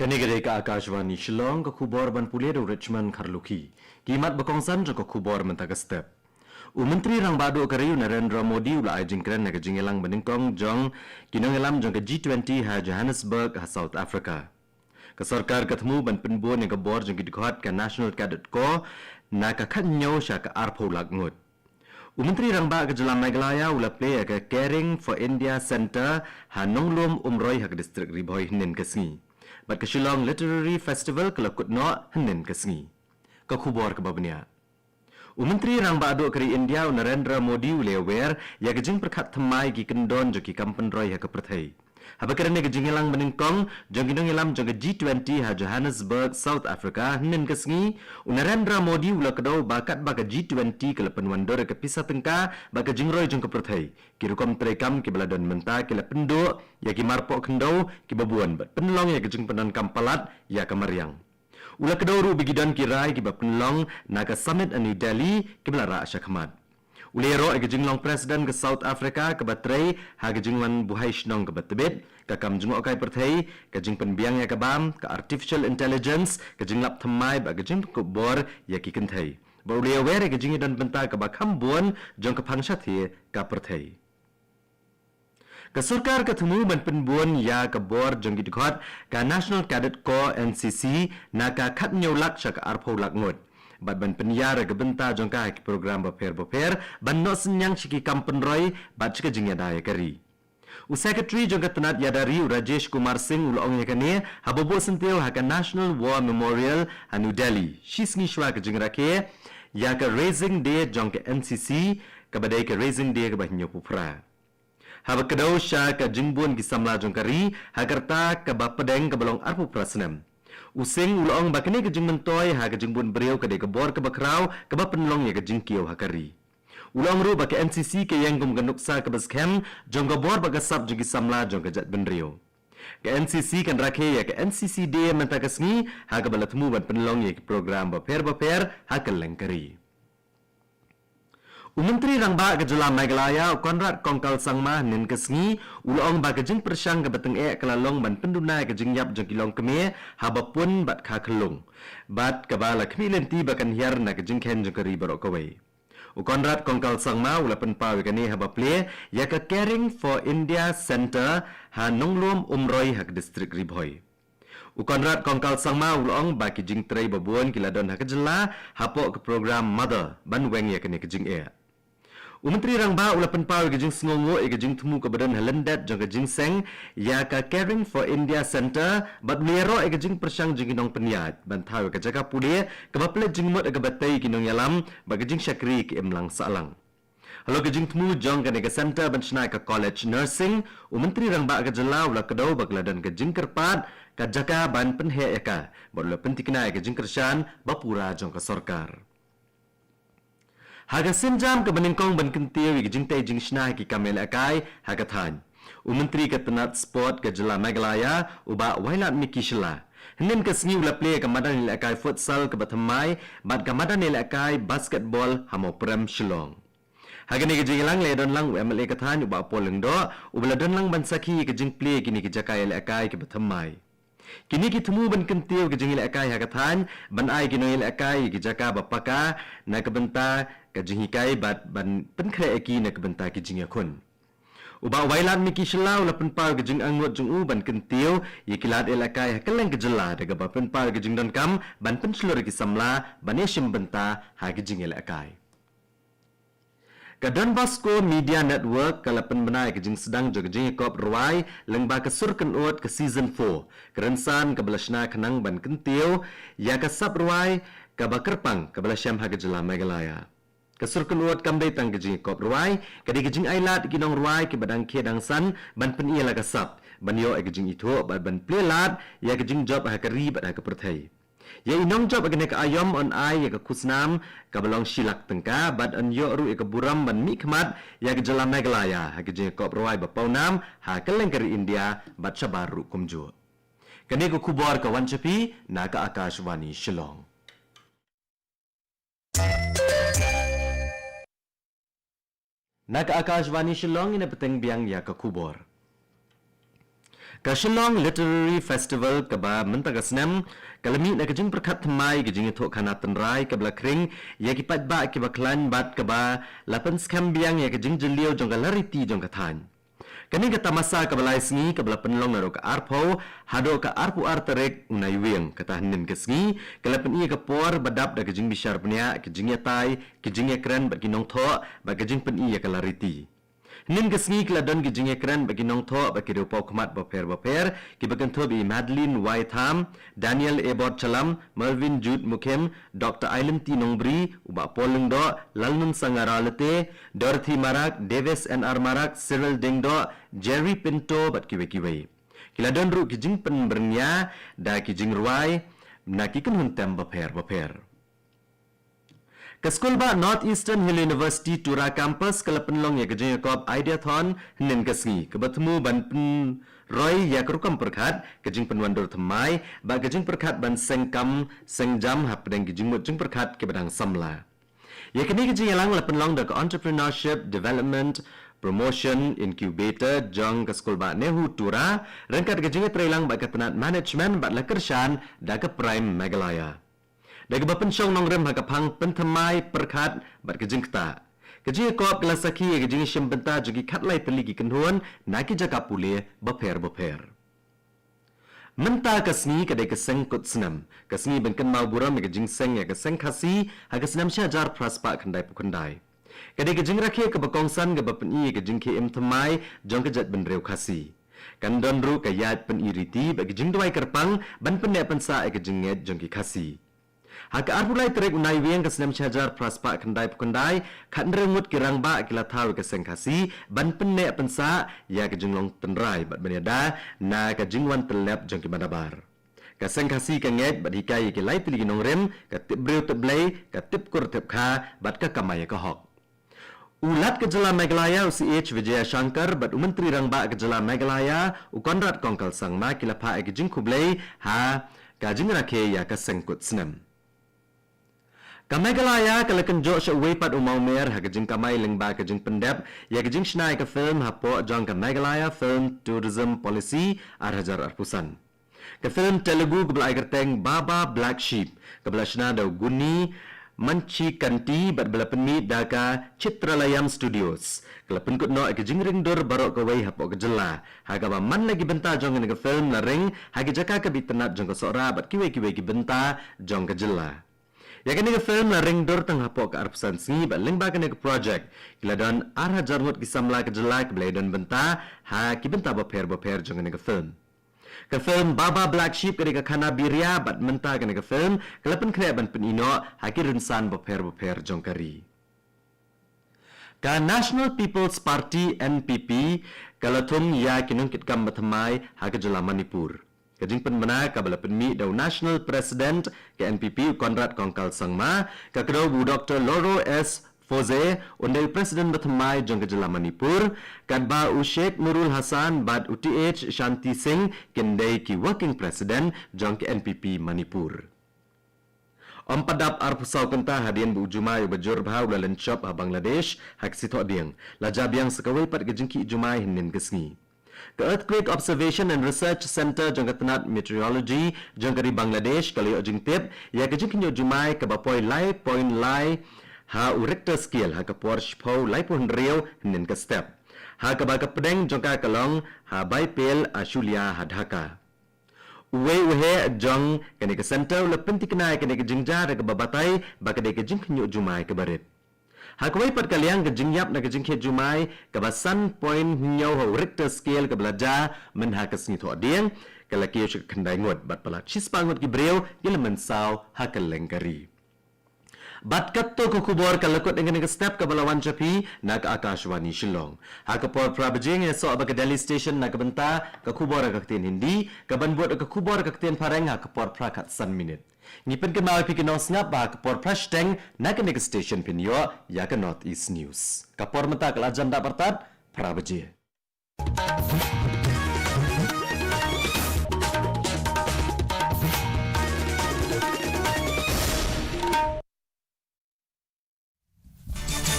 Kanigere ka Akashvani Shillong ka khubor ban puledo Richmond Kharlukhi. Kimat bakongsan jo ka khubor mentaga step. Menteri rang badu kariu Narendra Modi ula ajingkran na kajingelang beningkong jong kinongelam jong ka G20 ha Johannesburg ha South Africa. Ka sarkar katemu ban penbuo ni ka bor jong kidikhat ka National Cadet Corps na ka khanyo sya ka arpho lagngut. Menteri rang ba ka Jalan Meghalaya ula play ka Caring for India Center ha Nonglom Umroi ha ka district Riboy Hnen Kasngi. Bat ka Shillong Literary Festival ka lakut no Hnen Kasngi. Ka khubor ka babnia. Menteri rang ba adu kari India Narendra Modi ule aware ya ka jing perkhat thamai ki kendon jo ki kampen roi ha ka prathai. Haba kerana ke jingelang meningkong jong kinong ilam jong ke G20 ha Johannesburg South Africa Hnen Kasngi Narendra Modi ula kedau bakat baka G20 ke lepen wandor ke pisah tengka baka jingroi jong ke perthai kirukom terekam ki beladon menta ki lependo ya ki marpok kendau ki babuan bat penlong ya ke jing penan kampalat ya ke mariang ula kedau ru bigidan kirai ki bap penlong na ke summit New Delhi ki belara asyakmat Ulero ke jinglong presiden ke South Africa ke batrai ha ke jingwan buhai shnong ke batbet ke kam jingok kai perthai ke jing penbiang ya ke bam ke artificial intelligence ke jinglap thamai ba ke jing ke bor ya ki kenthai ba ulero were ke jingi dan benta ke bakam buan jong ke phangshathi ka perthai ke sarkar ke themu ban penbuan ya ke bor jong ki dikhat ka National Cadet Corps NCC na ka khat nyolak sya ke arpho lagngut bat ban penyara ke benta jongka ki program baper ban no senyang chiki kampen roi bat chika jingya daya kari Secretary jongka tenat yadari Rajesh Kumar Singh ulong yakane habobo senteu haka National War Memorial New Delhi shisngi shwa ke jingra ke ya ke Raising Day jongka NCC ke badai ke Raising Day ke bahnyo pupra haba kedau sya ke jingbun ki samla jongkari hakarta ke bapadeng ke balong arpu prasnam Using ulong bakani ke jing mentoy ha ke jing bun beriau ke de ke bor ke bakrau ke ba penlong ya ke jing kiau ha kari. Ulong ru ba ke NCC ke yang gum ganuksa ke baskem jong ke bor ba ke sab jing samla jong ke jat benriau. Ke NCC kan rakhe ya ke NCC de menta kesngi ha ke balatmu ban penlong ya ke program baper ha ke lengkari. Menteri rang ba ke Jalan Meghalaya Konrad Kongkal Sangma Hnen Kasngi ulong ba ke jing persang ke beteng ke lalong ban penduna ke jing yap jong kilong keme habapun bat kha khlung bat ke bala khmi lenti ba kan hiar na ke jing khen jong kari barok kawai Konrad Kongkal Sangma ula pen pawe ke ne haba ple ya ke Caring for India Center ha Nonglom Umroi ha ke district Riboy Konrad Kongkal Sangma ulong ba ke jing trai babuan kiladon ha ke jela hapok ke program mother ban weng ya ke ne ke jing Menteri rang ba ula penpau ke jing sngongo ke jing temu ke badan halendat jong ke jing seng ya ka Caring for India Center bat lero ke jing persang jing nong peniat ban thau ke jaga pule ke baple jing mot ke batai kinong yalam ba ke jing syakri ke emlang salang Halo ke jing temu jong ke ne ke center ban snai ke college nursing Menteri rang ba ke jela ula kedau ba keladan ke jing kerpat ke jaga ban penhe ka bat ula pentikna ke jing kersan bapura jong ke sarkar Haga senjam ke beningkong ban kentiu ke jing tai jing shnai ki kamel akai haga than. Menteri ke tenat sport ke Jalan Meghalaya uba wailat miki shila. Hnen ke sngi ula play ke madan nil akai futsal ke bathamai bat ke madan nil akai basketball hamo prem Shillong. Haga ni ke jing lang le don lang MLA ke than uba poleng do ubala don lang ban saki ke jing play kini ke jakai le akai ke bathamai. Kini ki temu ban kentiu ke jing le akai haga than ban ai kino le akai ke jaka bapaka na ke benta ke jing hikai bat ban penkre eki na ke benta ke jing yakun. Uba wailan miki shelau la penpau ke jing angot jung u ban kentiu ye kilat elakai hakeleng ke jela daga ba penpau ke jing don kam ban penslur ki samla ban yeshim benta ha ke jing elakai. Ke Don Bosco Media Network kala penbenai ke jing sedang jo ke jing kop ruai lengba ke surken ut ke season 4 kerensan ke belasna kenang ban kentiu ya ke sab ruai ke bakerpang ke belasyam ha ke Jalan Meghalaya. Kesur keluat kamdai tang kejing kop ruai, kadi kejing ailat kinong ruai ke badang ke dang san ban pen ia la kasap. Ban yo kejing itu ban plelat ya kejing job ha keri bad ha ke perthai. Ya inong job agane ke ayom on ai ya ke kusnam ke belong silak tengka bad an yo ru ke buram ban mikmat ya ke Jalan Meghalaya ha kejing kop ruai bapau nam ha ke lengkari India bad sabaru kumju. Kani ko kubor ke wancapi na ke Akashvani Shillong. Nak Akashvani Shillong ina peteng biang ya ke kubor. Ka Shillong Literary Festival ka ba mentaga senam kalami na kajing perkat thamai kajing ithok khana tenrai ka bla kring ya ki pat ba ki ba klan bat ka ba lapan skam biang ya kajing jeliau jong ka lariti jong ka than kani ka tamasa ka balai sngi ka bla penlong naro ka arpo hado ka arpu arterek unai weng kata hanin ka sngi ka lapan ia ka por badap da kajing bishar pnia kajing ya tai kajing ya kran ba kinong tho ba kajing pen ia ka lariti nin kesngi kladon ki jinge kran bagi nong tho bagi rupa khumat baper ki bagan tho bi Madeline Whiteham, Daniel Ebot Chalam, Melvin Jude Mukhem, Dr. Aileen T Nongbri, uba Polungdo, Lalnun Sangaralete, Dorothy Marak, Davis NR Marak, Cyril Dingdo, Jerry Pinto bat kiwe kiladon ru ki jing pen bernya da ki jing ruai na ki kan huntem baper Kaskulba Northeastern Hill University Tura Campus kalapenlong ya kejeng yakop Ideathon nen kasngi kebatemu ban pen Roy ya kerukam perkat kejeng penwandur temai ba kejeng perkat ban sengkam sengjam hap pedang kejeng mut jeng perkat ke badang samla. Ya kini kejeng yalang lapenlong da ke Entrepreneurship Development Promotion Incubator jong kaskulba Nehu Tura rengkat kejeng trailang ba kepenat management ba lakershan da ke Prime Megalaya. Daga bapen syong nong rem hagapang pentamai perkat bat kejing kta. Kejing kop kelasaki kejing syem benta jogi katlai peligi kenhuan naki jaga pule baper. Menta kasni kadai keseng kut senam. Kasni benken mau buram kejing seng ya keseng khasi haga senam syajar praspa kendai pukendai. Kadai kejing rakhia ke bakongsan ke bapen i kejing KM temai jong kejat benreu khasi. Kandon ru kayat pen iriti bagi jing duai kerpang ban pendek pensa kejing nged jong ki khasi. Haka arpulai terek unai weng ke senam syajar praspa kendai pukendai kat neremut kirang ba kila tahu ke sengkasi ban penek pensa ya ke jenglong tenrai bat baniada na ke jingwan telep jong ki badabar. Ke sengkasi ke nged bat hikai ke lai peligi nongrem ke tip breu teblai ke tip kur tip kha bat ke kamaya ke hok. Ulat Kejala Meghalaya UCH Vijaya Shankar bat Menteri Rangba Kejala Meghalaya Ukonrad Kongkal Sangma kila pa ke jing kublai ha ka jing rakhe ya ke sengkut senam. Kamegalaya kalakan jok syawai pat umau mer ha kejing kamai lengba kejing pendep ya kejing shnai ke film hapo jong Kamegalaya Film Tourism Policy arhajar arpusan. Ke film Telugu kebelai kerteng Baba Black Sheep kebelai shna da guni manci kanti bat bela penmi daka Citralayam Studios. Kelapen kut no kejing ringdur barok kawai hapo kejela. Haga ba man lagi benta jong ke film na ring hagi jaka ke bitenat jong ke sora bat kiwe ki benta jong kejela. Ya kini ke film na ring dor tang hapok ke arpusan singi bat lengba kini ke projek kila don arha jarmut kisamla ke jelak belai don benta ha ki benta baper jong kini ke film. Ke film Baba Black Sheep kini ke kana biria bat menta kini ke film kelapen kena ban penino ha ki rinsan baper jong kari. Ka National People's Party NPP kalatum ya kinung kitkam batamai ha ke jela Manipur. Kajing penmena kabala penmi dau National President ke NPP Konrad Kongkal Sangma ka kedau Bu Dr. Loro S. Foze undai Presiden Batamai jong kejela Manipur kadba u Sheikh Nurul Hasan bad UTH Shanti Singh kendai ki Working President jong ke NPP Manipur. Padap arpusau kenta hadian bu Jumai bajur bahau lalan shop ha Bangladesh hak sito diang lajabiang sekawai pat kejengki Jumai hinin kesngi. The Earthquake Observation and Research Center jong ketenat Meteorology jong kari Bangladesh kali ojing tip ya kejing kinyo Jumai ke bapoi lai point lai ha u Richter scale ha ke por shpau lai pun riau hinin ke step ha ke ba ke pedeng jong ka kalong ha bai pel ashulia ha Dhaka. Uwe jong kene ke center lepin tiknai kene ke jingja ke babatai ba ke de kejing kinyo Jumai ke barit. Hakwai pat kaliang ke jingyap na ke jingkhe Jumai ke basan point nyau ho Richter scale ke belaja men ha ke sni tho dieng ke laki yo kendai ngot bat pala chispangot ki breu yele men saw ha ke lengkari. Bat katto ko kubor ke lekut dengan ke step ke balawan chapi na ke Akashvani Shillong. Ha ke por prabjing ya so ba ke Delhi station na ke benta ke kubor ke tin Hindi ke ban buat ke kubor ke tin pareng ha ke por prakat san minute. Ngipen ke mau pikin ngap ba ke por prashteng na ke next station pin yo ya ke North East News. Ke por menta ke ajam da pertat prabjing.